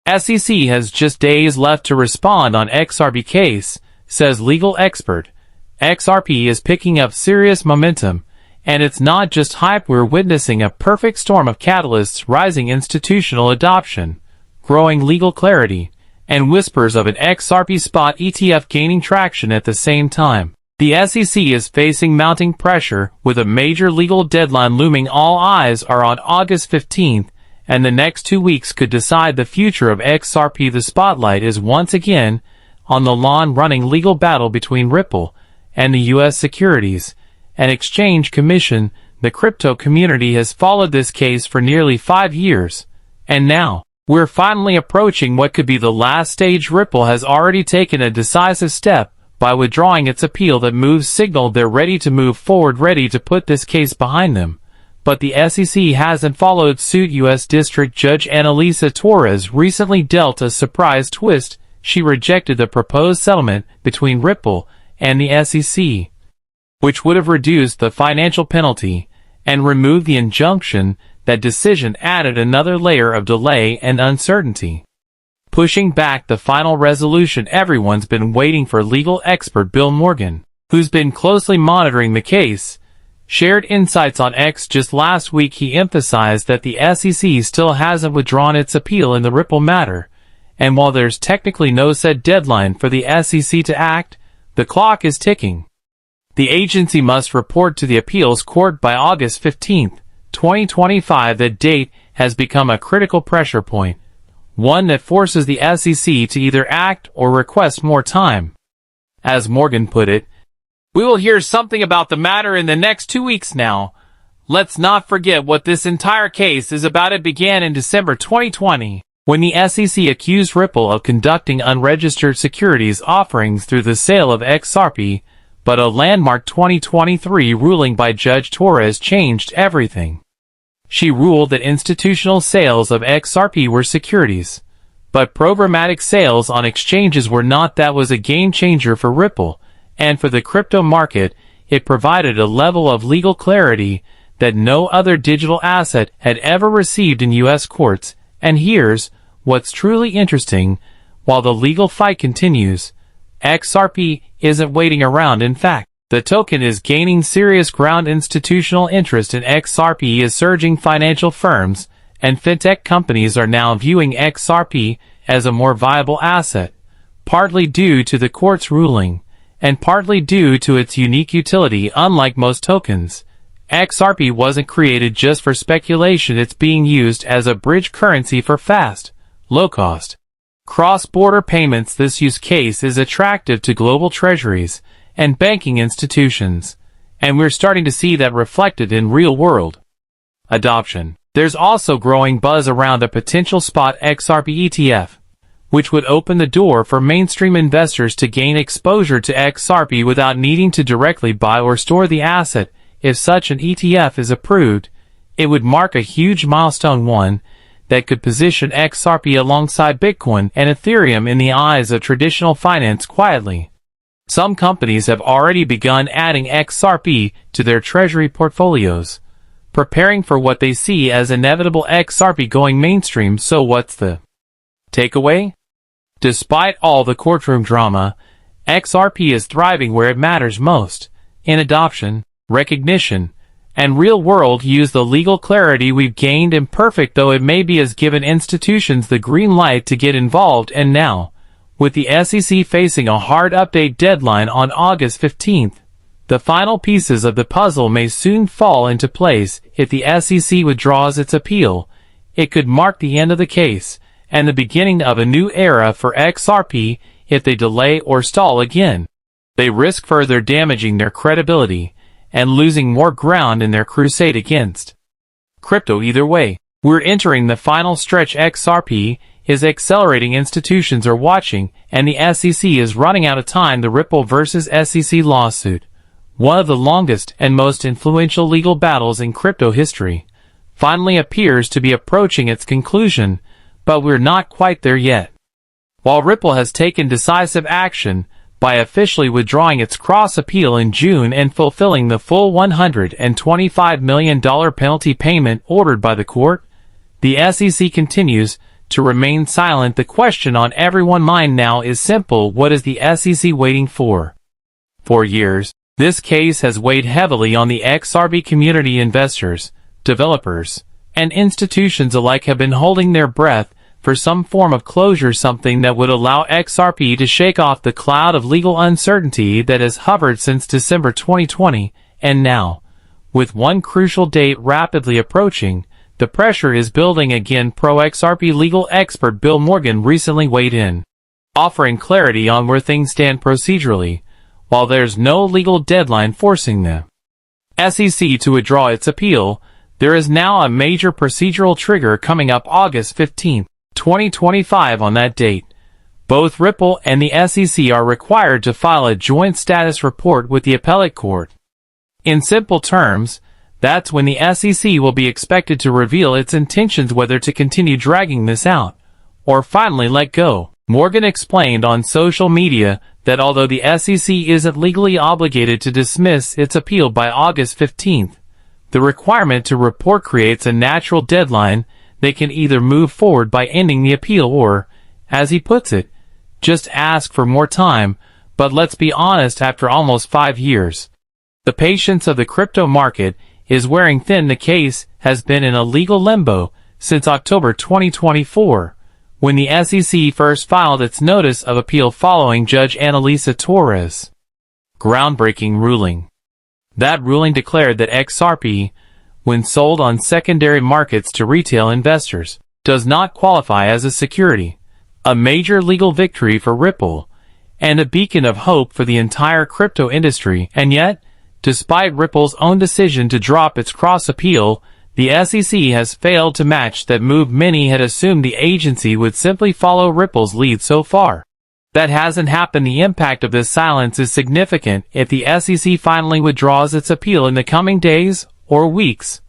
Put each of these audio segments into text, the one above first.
SEC has just days left to respond on XRP case, says legal expert. XRP is picking up serious momentum, and it's not just hype. We're witnessing a perfect storm of catalysts: rising institutional adoption, growing legal clarity, and whispers of an XRP spot ETF gaining traction at the same time. The SEC is facing mounting pressure, with a major legal deadline looming. All eyes are on August 15th, and the next 2 weeks could decide the future of XRP. The spotlight is once again on the long-running legal battle between Ripple and the U.S. Securities and Exchange Commission. The crypto community has followed this case for nearly 5 years, and now we're finally approaching what could be the last stage. Ripple has already taken a decisive step by withdrawing its appeal. That move signaled they're ready to move forward, ready to put this case behind them. But the SEC hasn't followed suit. U.S. District Judge Annalisa Torres recently dealt a surprise twist. She rejected the proposed settlement between Ripple and the SEC, which would have reduced the financial penalty and removed the injunction. That decision added another layer of delay and uncertainty, pushing back the final resolution everyone's been waiting for. Legal expert Bill Morgan, who's been closely monitoring the case, shared insights on X just last week. He emphasized that the SEC still hasn't withdrawn its appeal in the Ripple matter, and while there's technically no set deadline for the SEC to act, the clock is ticking. The agency must report to the appeals court by August 15, 2025. That date has become a critical pressure point, one that forces the SEC to either act or request more time. As Morgan put it, "We will hear something about the matter in the next 2 weeks now. Let's not forget what this entire case is about." It began in December 2020, when the SEC accused Ripple of conducting unregistered securities offerings through the sale of XRP, but a landmark 2023 ruling by Judge Torres changed everything. She ruled that institutional sales of XRP were securities, but programmatic sales on exchanges were not. That was a game changer for Ripple, and for the crypto market. It provided a level of legal clarity that no other digital asset had ever received in U.S. courts. And here's what's truly interesting: while the legal fight continues, XRP isn't waiting around. In fact, the token is gaining serious ground. Institutional interest in XRP is surging. Financial firms and fintech companies are now viewing XRP as a more viable asset, partly due to the court's ruling, and partly due to its unique utility. Unlike most tokens, XRP wasn't created just for speculation. It's being used as a bridge currency for fast, low-cost, cross-border payments. This use case is attractive to global treasuries and banking institutions, and we're starting to see that reflected in real-world adoption. There's also growing buzz around a potential Spot XRP ETF, which would open the door for mainstream investors to gain exposure to XRP without needing to directly buy or store the asset. If such an ETF is approved, it would mark a huge milestone, one that could position XRP alongside Bitcoin and Ethereum in the eyes of traditional finance. Quietly, some companies have already begun adding XRP to their treasury portfolios, preparing for what they see as inevitable XRP going mainstream. So what's the takeaway? Despite all the courtroom drama, XRP is thriving where it matters most: in adoption, recognition, and real-world use. The legal clarity we've gained, imperfect though it may be, has given institutions the green light to get involved. And now, with the SEC facing a hard update deadline on August 15th, the final pieces of the puzzle may soon fall into place. If the SEC withdraws its appeal, it could mark the end of the case and the beginning of a new era for XRP. If they delay or stall again, they risk further damaging their credibility and losing more ground in their crusade against crypto. Either way, we're entering the final stretch. XRP is accelerating, institutions are watching, and the SEC is running out of time. The Ripple versus SEC lawsuit, one of the longest and most influential legal battles in crypto history, finally appears to be approaching its conclusion, but we're not quite there yet. While Ripple has taken decisive action by officially withdrawing its cross-appeal in June and fulfilling the full $125 million penalty payment ordered by the court, the SEC continues to remain silent. The question on everyone's mind now is simple: what is the SEC waiting for? For years, this case has weighed heavily on the XRP community. Investors, developers, and institutions alike have been holding their breath for some form of closure, something that would allow XRP to shake off the cloud of legal uncertainty that has hovered since December 2020, and now, with one crucial date rapidly approaching, the pressure is building again. Pro-XRP legal expert Bill Morgan recently weighed in, offering clarity on where things stand procedurally, while there's no legal deadline forcing the SEC to withdraw its appeal. There is now a major procedural trigger coming up August 15, 2025. On that date, both Ripple and the SEC are required to file a joint status report with the appellate court. In simple terms, that's when the SEC will be expected to reveal its intentions, whether to continue dragging this out or finally let go. Morgan explained on social media that although the SEC isn't legally obligated to dismiss its appeal by August 15th, the requirement to report creates a natural deadline. They can either move forward by ending the appeal or, as he puts it, just ask for more time. But let's be honest, after almost 5 years, the patience of the crypto market is wearing thin. The case has been in a legal limbo since October 2024, when the SEC first filed its notice of appeal following Judge Annalisa Torres' groundbreaking ruling. That ruling declared that XRP, when sold on secondary markets to retail investors, does not qualify as a security, a major legal victory for Ripple, and a beacon of hope for the entire crypto industry. And yet, despite Ripple's own decision to drop its cross-appeal, the SEC has failed to match that move. Many had assumed the agency would simply follow Ripple's lead. So far, that hasn't happened. The impact of this silence is significant. If the SEC finally withdraws its appeal in the coming days or weeks,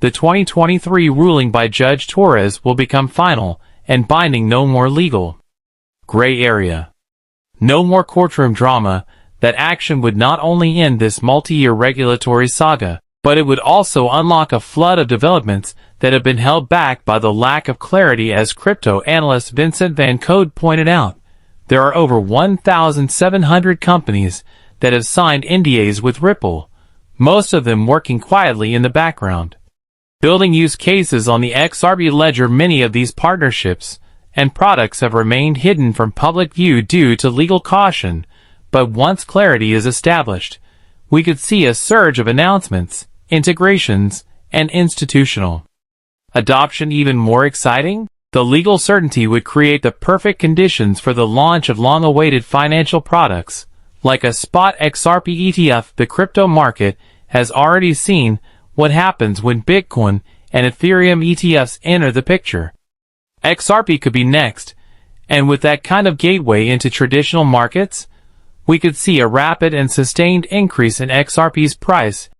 the 2023 ruling by Judge Torres will become final and binding. No more legal gray area. No more courtroom drama. That action would not only end this multi-year regulatory saga, but it would also unlock a flood of developments that have been held back by the lack of clarity. As crypto analyst Vincent Van Code pointed out, there are over 1,700 companies that have signed NDAs with Ripple, most of them working quietly in the background, building use cases on the XRP ledger. Many of these partnerships and products have remained hidden from public view due to legal caution. But once clarity is established, we could see a surge of announcements, integrations, and institutional adoption. Even more exciting, the legal certainty would create the perfect conditions for the launch of long-awaited financial products, like a Spot XRP ETF. The crypto market has already seen what happens when Bitcoin and Ethereum ETFs enter the picture. XRP could be next, and with that kind of gateway into traditional markets, we could see a rapid and sustained increase in XRP's price